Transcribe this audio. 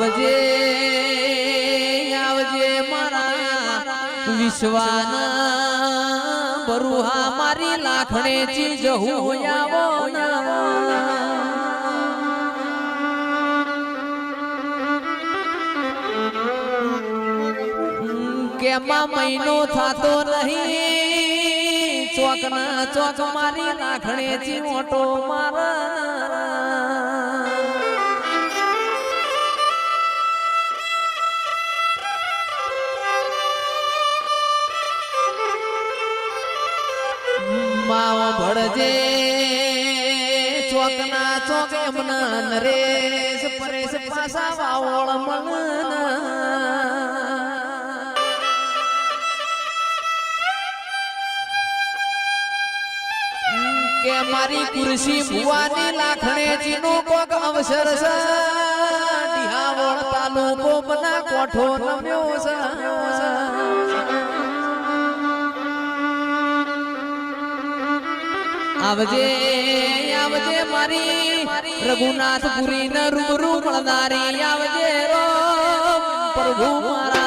આવજે આવજે મારા વિશ્વાના બરુહા મારી લાખણે ચી જહું આવો કેમાં મહિનો થતો નહીં ચોક ના ચોક મારી લાખણે ચી મોટો મારા માવો ભળજે ચોકના ચોક એમના નરેશ પરેશ પાસા વાવળ મગના કે મારી કુરશી ભુવાની લાખણે જીનો કોક અવસર છે ડિહાવળ તાલુકો બના કોઠો નમ્યો છે આવજે આવજે મારી રઘુનાથપુરી ન રૂબરૂ મળનારી આવજે રો પ્રભુ મારા